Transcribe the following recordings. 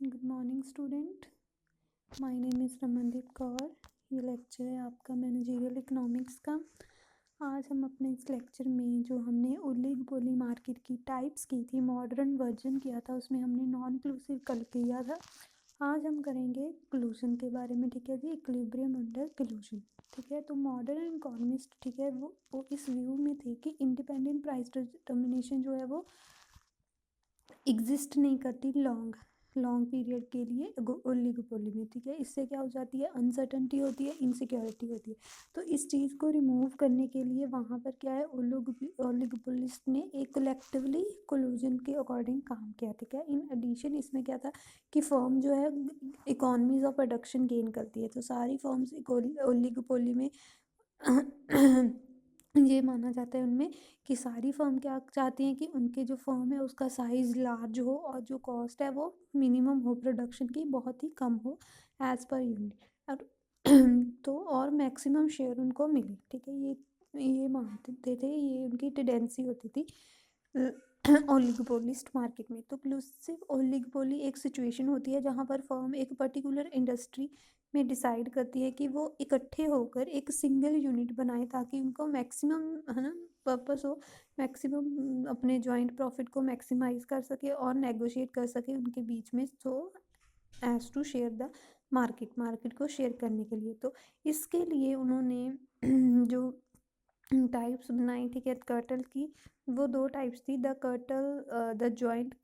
Good morning student, my name is Ramandeep Kaur. ये lecture है आपका मैनेजरियल इकोनॉमिक्स का। आज हम अपने इस लेक्चर में जो हमने ओलिगोपोली मार्केट की टाइप्स की थी, मॉडर्न वर्जन किया था, उसमें हमने नॉन इंक्लूसिव कल किया था। आज हम करेंगे क्लूजन के बारे में, ठीक है जी, इक्विलिब्रियम अंडर क्लूजन। ठीक है, तो मॉडर्न इकोनॉमिस्ट, ठीक है, वो इस व्यू में थे कि इंडिपेंडेंट प्राइस डिटर्मिनेशन जो है वो एग्जिस्ट नहीं करती लॉन्ग पीरियड के लिए ओलिगोपोली में। ठीक है, इससे क्या हो जाती है, अनसर्टेनिटी होती है, इनसिक्योरिटी होती है। तो इस चीज़ को रिमूव करने के लिए वहाँ पर क्या है, ओलिगोपोलिस्ट ने एक कलेक्टिवली कोलूजन के अकॉर्डिंग काम किया। ठीक है, इन एडिशन इसमें क्या था कि फर्म जो है इकोनॉमीज ऑफ प्रोडक्शन गेन करती है। तो सारी फर्म्स ओलिगोपोली में ये माना जाता है उनमें कि सारी फर्म क्या चाहती हैं कि उनके जो फर्म है उसका साइज़ लार्ज हो और जो कॉस्ट है वो मिनिमम हो, प्रोडक्शन की बहुत ही कम हो एज पर यूनिट, और तो और मैक्सिमम शेयर उनको मिले। ठीक है, ये मानते थे, ये उनकी टेंडेंसी होती थी ओलिगोपोलिस्ट मार्केट में। तो क्लूसिव ओलिगोपोली एक सिचुएशन होती है जहाँ पर फर्म एक पर्टिकुलर इंडस्ट्री में डिसाइड करती है कि वो इकट्ठे होकर एक सिंगल यूनिट बनाए ताकि उनको मैक्सिमम, है ना, पर्पस हो, मैक्सिमम अपने जॉइंट प्रॉफिट को मैक्सिमाइज कर सके और नेगोशिएट कर सके उनके बीच में, so as to share the market को शेयर करने के लिए। तो इसके लिए उन्होंने जो टाइप्स बनाई, ठीक है, कर्टल की, वो दो टाइप्स थी, the joint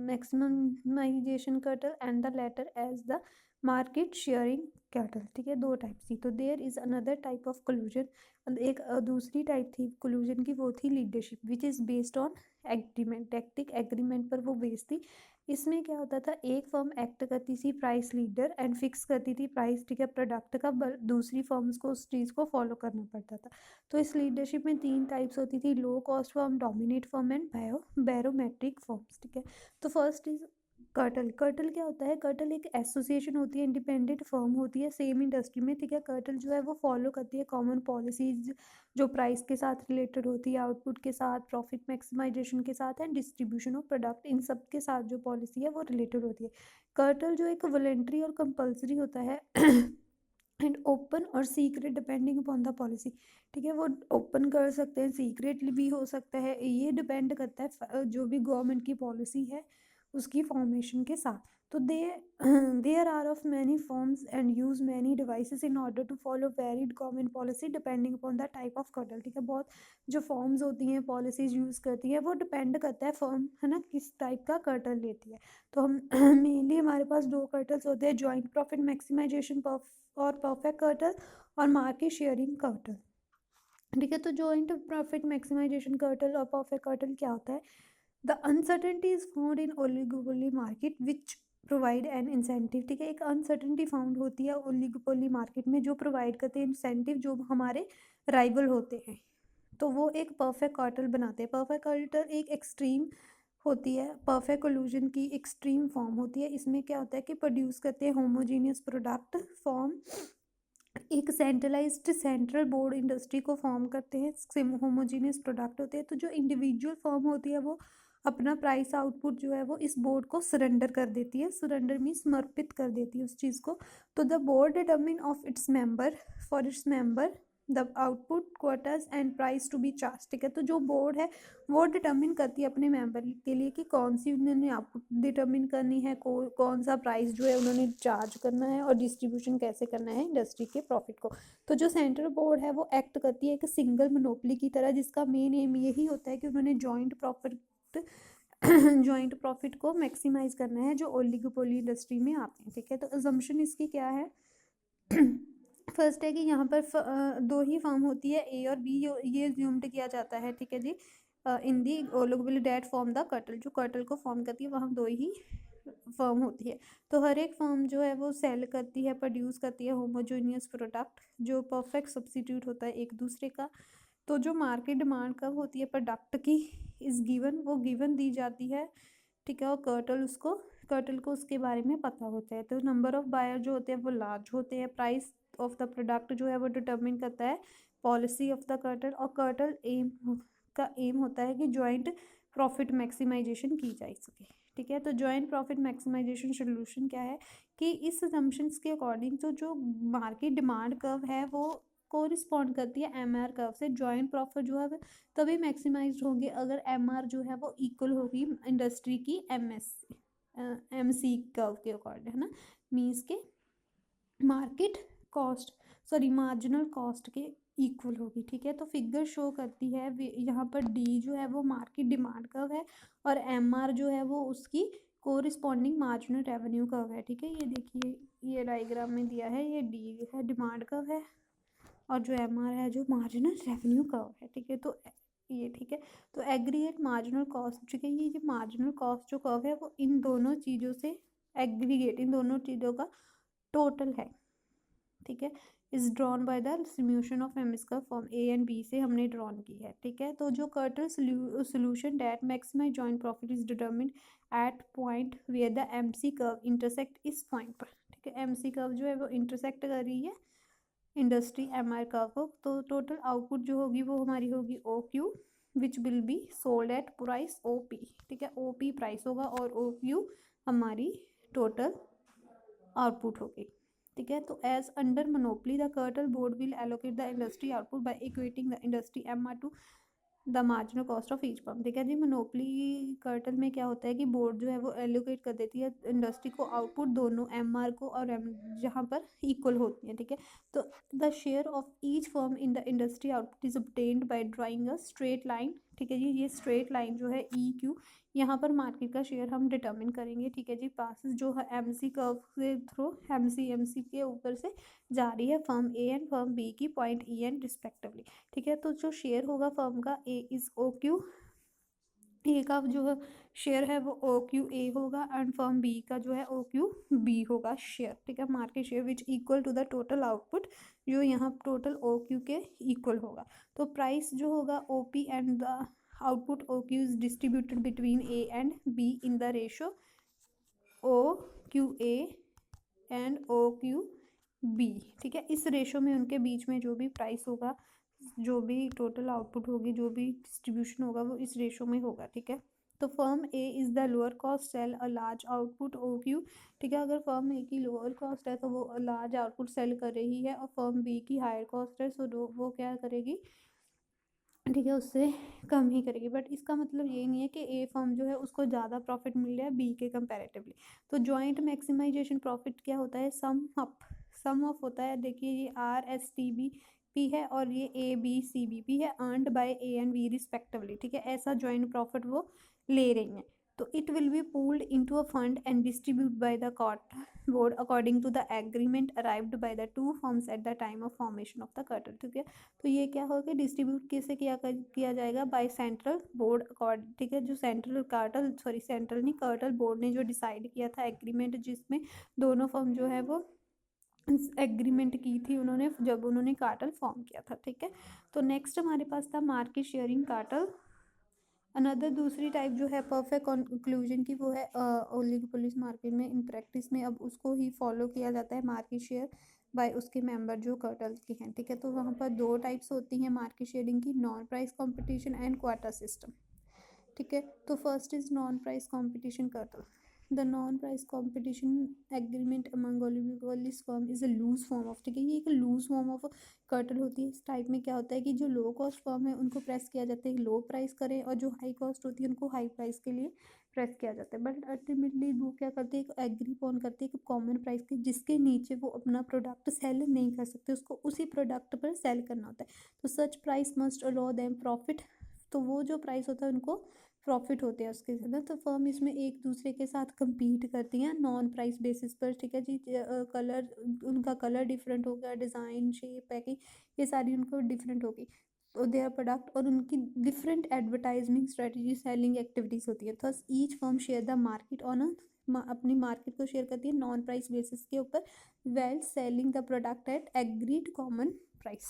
maximization cartel and the latter as the market sharing cartel. ठीक है, दो टाइप्स थी। तो there is another type of collusion, एक दूसरी टाइप थी कोलूजन की, वो थी leadership, which is based on agreement, tacit agreement पर वो बेस्ड थी। इसमें क्या होता था, एक फर्म एक्ट करती थी प्राइस लीडर एंड फिक्स करती थी प्राइस, ठीक है, प्रोडक्ट का, दूसरी फर्म्स को उस चीज़ को फॉलो करना पड़ता था। तो इस लीडरशिप में तीन टाइप्स होती थी, low cost firm, dominate firm and barometric firms. ठीक है, तो फर्स्ट इज कर्टल। कर्टल क्या होता है, कर्टल एक एसोसिएशन होती है, इंडिपेंडेंट फर्म होती है सेम इंडस्ट्री में। ठीक है, कर्टल जो है वो फॉलो करती है कॉमन पॉलिसीज जो प्राइस के साथ रिलेटेड होती है, आउटपुट के साथ, प्रॉफिट मैक्सिमाइजेशन के साथ एंड डिस्ट्रीब्यूशन ऑफ प्रोडक्ट, इन सब के साथ जो पॉलिसी है वो रिलेटेड होती है। कर्टल जो एक वॉलंटरी और कंपल्सरी होता है एंड ओपन और secret depending upon the policy. ठीक है, वो ओपन कर सकते हैं, सीक्रेट भी हो सकता है, ये डिपेंड करता है जो भी गवर्नमेंट की पॉलिसी है उसकी फॉर्मेशन के साथ। तो there are of many forms and use many devices in order to follow varied government policy depending upon the type of cartel. ठीक है, बहुत जो फॉर्म्स होती हैं, पॉलिसीज यूज़ करती है, वो डिपेंड करता है फर्म, है ना, किस टाइप का कर्टल लेती है। तो हम मेनली हमारे पास दो कर्टल्स होते हैं, जॉइंट प्रॉफिट मैक्सिमाइजेशन और परफेक्ट कर्टल और मार्केट शेयरिंग कर्टल। ठीक है, तो जॉइंट प्रॉफिट मैक्सिमाइजेशन कर्टल और परफेक्ट कर्टल क्या होता है, the uncertainty is found in oligopoly market which provide an incentive. ठीक है, एक अनसर्टेनिटी फाउंड होती है ओलिगोपोली मार्केट में जो प्रोवाइड करते हैं इंसेंटिव जो हमारे राइवल होते हैं, तो वो एक परफेक्ट कर्टल बनाते हैं। परफेक्ट कर्टल एक एक्सट्रीम होती है, परफेक्ट कोलूजन की एक्सट्रीम फॉर्म होती है। इसमें क्या होता है कि प्रोड्यूस करते हैं होमोजीनियस प्रोडक्ट, फॉर्म एक सेंट्रलाइज्ड सेंट्रल बोर्ड इंडस्ट्री को फॉर्म करते हैं, होमोजीनियस प्रोडक्ट होते हैं। तो जो इंडिविजुअल फॉर्म होती है वो अपना प्राइस आउटपुट जो है वो इस बोर्ड को सरेंडर कर देती है, सरेंडर मीन समर्पित कर देती है उस चीज़ को। तो the board determine of its member for its member the output quarters and price to be charge. ठीक है, तो जो बोर्ड है वो डिटर्मिन करती है अपने मेंबर के लिए कि कौन सी उन्होंने आउटपुट डिटर्मिन करनी है, कौन सा प्राइस जो है उन्होंने चार्ज करना है और डिस्ट्रीब्यूशन कैसे करना है इंडस्ट्री के प्रॉफिट को। तो जो सेंट्रल बोर्ड है वो एक्ट करती है एक सिंगल मोनोपली की तरह, जिसका मेन एम यही होता है कि उन्होंने जॉइंट प्रॉफिट को मैक्सिमाइज करना है जो ओलिगोपोली इंडस्ट्री में आते हैं। ठीक है, तो अजम्पशन इसकी क्या है, फर्स्ट है कि यहाँ पर दो ही फॉर्म होती है, ए और बी, ये ज्यूम्ड किया जाता है। ठीक है जी, in the oligopoly that form the cartel, जो कर्टल को फॉर्म करती है वहाँ दो ही फर्म होती है। तो हर एक फर्म जो है वो सेल करती है, प्रोड्यूस करती है होमोजेनियस प्रोडक्ट जो परफेक्ट सब्सिट्यूट होता है एक दूसरे का। तो जो मार्केट डिमांड कब होती है प्रोडक्ट की, इस गिवन, वो गिवन दी जाती है। ठीक है, और कर्टल को उसके बारे में पता होता है। तो नंबर ऑफ बायर जो होते हैं वो लार्ज होते हैं, प्राइस ऑफ द प्रोडक्ट जो है वो डिटर्मिन करता है पॉलिसी ऑफ द कर्टल, और कर्टल एम होता है कि जॉइंट प्रॉफिट मैक्सिमाइजेशन की जा सके। ठीक है। तो जॉइंट प्रॉफिट मैक्सिमाइजेशन सोल्यूशन क्या है कि इस assumptions के अकॉर्डिंग तो जो मार्केट डिमांड कर्व है वो कोरिस्पॉन्ड करती है MR कर्व से। जॉइंट प्रॉफिट जो है वो तभी मैक्सिमाइज होंगे अगर MR जो है वो इक्वल होगी इंडस्ट्री की MC कर्व के अकॉर्डिंग, है ना। मीन्स के market cost sorry marginal cost के इक्वल होगी, ठीक है। तो फिगर शो करती है यहाँ पर D जो है वो मार्केट डिमांड कर्व है और MR जो है वो उसकी कोरिस्पॉन्डिंग मार्जिनल रेवेन्यू कर्व है, ठीक है। ये देखिए ये डायग्राम में दिया है, ये D है डिमांड कर्व है और जो MR है जो मार्जिनल रेवेन्यू कर्व है, ठीक है। तो ये ठीक है। तो एग्रीगेट मार्जिनल कॉस्ट, ठीक है, ये जो मार्जिनल कॉस्ट जो कर्व है वो इन दोनों चीज़ों से एग्रीगेट, इन दोनों चीज़ों का टोटल है, ठीक है। Is drawn by the solution of M इसका फॉर्म A एंड B से हमने ड्रॉन की है, ठीक है। तो जो cartel solution that maximize joint profit is determined at point where the MC curve intersect इस पॉइंट पर, ठीक है। MC कर्व जो है वो इंटरसेक्ट कर रही है इंडस्ट्री MR कर्व को। तो टोटल आउटपुट जो होगी वो हमारी होगी OQ which will be sold at price OP, ठीक है। OP प्राइस होगा और OQ हमारी टोटल आउटपुट होगी, ठीक है। तो as under monopoly the cartel board will allocate the industry output by equating the industry MR to the marginal cost of each firm, ठीक है जी। मोनोपली कर्टल में क्या होता है कि बोर्ड जो है वो एलोकेट कर देती है इंडस्ट्री को आउटपुट दोनों MR को और जहाँ पर इक्वल होती है, ठीक है। तो the share of each firm in the industry output is obtained by drawing a straight line, ठीक है जी। ये स्ट्रेट लाइन जो है EQ, यहाँ पर मार्केट का शेयर हम डिटर्मिन करेंगे, ठीक है जी। पासिस जो है MC कर्व के थ्रू MC के ऊपर से जा रही है firm A and firm B की पॉइंट EN रिस्पेक्टिवली, ठीक है। तो जो शेयर होगा फर्म का A इज OQ, ए का जो है शेयर है वो OQA होगा एंड फर्म B का जो है OQB होगा शेयर, ठीक है। Market share which equal to the total output जो यहाँ टोटल OQ के इक्वल होगा। तो प्राइस जो होगा OP and the output OQ is distributed between A and B in the ratio OQA and OQB, ठीक है। इस रेशो में उनके बीच में जो भी प्राइस होगा, जो भी टोटल आउटपुट होगी, जो भी डिस्ट्रीब्यूशन होगा वो इस रेशो में होगा, ठीक है। तो firm A is the lower cost sell a large output OQ, ठीक है। अगर फर्म A की लोअर कॉस्ट है तो वो लार्ज आउटपुट सेल कर रही है और फर्म B की हायर कॉस्ट है सो वो क्या करेगी, ठीक है, उससे कम ही करेगी। बट इसका मतलब ये नहीं है कि A फर्म जो है उसको ज़्यादा प्रॉफिट मिल रहा है B के कंपैरेटिवली। तो जॉइंट मैक्सिमाइजेशन प्रॉफिट क्या होता है, सम ऑफ होता है। देखिए ये RSTBP है और ये ABCBP है, earned bye A and B respectively, ठीक है। ऐसा जॉइंट प्रॉफिट वो ले रही हैं। तो it will be pooled into a fund and distribute by the court board according to the agreement arrived by the two firms at the time of formation of the cartel, ठीक है। तो ये क्या होगा, डिस्ट्रीब्यूट कैसे किया जाएगा, by central board accord, ठीक है। जो सेंट्रल नहीं कर्टल बोर्ड ने जो डिसाइड किया था एग्रीमेंट, जिसमें दोनों फर्म जो है वो एग्रीमेंट की थी उन्होंने जब उन्होंने कार्टल फॉर्म किया था, ठीक है। तो नेक्स्ट हमारे पास था मार्केट शेयरिंग कार्टल। अनदर दूसरी टाइप जो है परफेक्ट कंक्लूजन की वो है ओलिगोपोलिस मार्केट में इन प्रैक्टिस में अब उसको ही फॉलो किया जाता है मार्केट शेयर बाय उसके मेंबर जो कर्टल के हैं, ठीक है। तो वहाँ पर दो टाइप्स होती हैं मार्केट शेयरिंग की, non price competition and quota system, ठीक है। तो first is non price competition cartel. The non price competition agreement among oligopolist firm is a loose form of, ठीक है, ये एक लूज फॉर्म ऑफ कर्टल होती है। इस टाइप में क्या होता है कि जो लो कॉस्ट फर्म है उनको प्रेस किया जाता है लो प्राइस करें और जो हाई कॉस्ट होती है उनको हाई प्राइस के लिए प्रेस किया जाता है। बट अल्टीमेटली वो क्या करते हैं, एक एग्री पॉन करते हैं एक कॉमन प्राइस के जिसके नीचे वो अपना प्रोडक्ट सेल नहीं कर सकते, उसको उसी प्रोडक्ट पर सेल करना होता है। तो such price must allow them profit, तो वो जो प्राइस होता है उनको प्रॉफिट होते हैं उसके साथ। तो फर्म इसमें एक दूसरे के साथ compete करती हैं नॉन प्राइस बेसिस पर, ठीक है जी। कलर उनका कलर डिफरेंट हो गया, डिज़ाइन शेप पैकिंग ये सारी उनको डिफरेंट होगी तो देयर प्रोडक्ट, और उनकी different advertisement strategy selling activities होती है। Thus each firm share the market on अपनी मार्केट को शेयर करती है नॉन प्राइस बेसिस के ऊपर well selling the product at agreed common price.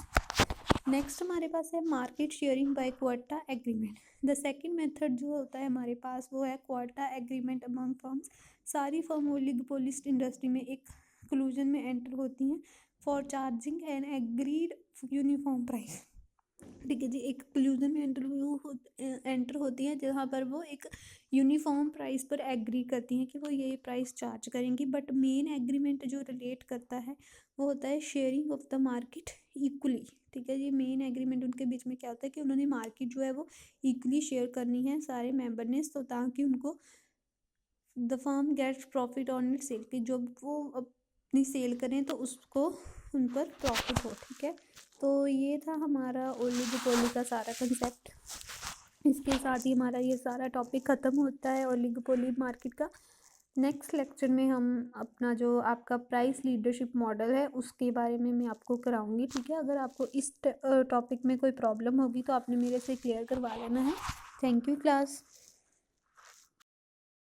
Next हमारे पास है market sharing by quota agreement. The second method जो होता है हमारे पास वो है क्वार्टा एग्रीमेंट अमंग फर्म्स। सारी फर्म ओलिगोपोलिस्ट इंडस्ट्री में एक कंक्लूजन में एंटर होती हैं for charging N agreed uniform price, ठीक है जी। एक कंक्लूजन में एंटर होती है जहाँ पर वो एक यूनिफॉर्म प्राइस पर एग्री करती हैं कि वो ये प्राइस चार्ज करेंगी, बट मेन एग्रीमेंट जो रिलेट करता है वो होता है sharing of the market equally. ठीक है जी। मेन एग्रीमेंट उनके बीच में क्या होता है कि उन्होंने मार्केट जो है वो इक्वली शेयर करनी है सारे मेंबर ने, तो ताकि उनको the firm gets profit on it sale, कि जब वो अपनी सेल करें तो उसको उन पर प्रॉफिट हो। ठीक है। तो ये था हमारा ओलिगोपोली का सारा कंसेप्ट। इसके साथ ही हमारा ये सारा टॉपिक ख़त्म होता है ओलिगोपोली मार्केट का। नेक्स्ट लेक्चर में हम अपना जो आपका प्राइस लीडरशिप मॉडल है उसके बारे में मैं आपको कराऊंगी। ठीक है। अगर आपको इस टॉपिक में कोई प्रॉब्लम होगी तो आपने मेरे से क्लियर करवा लेना है। Thank you class.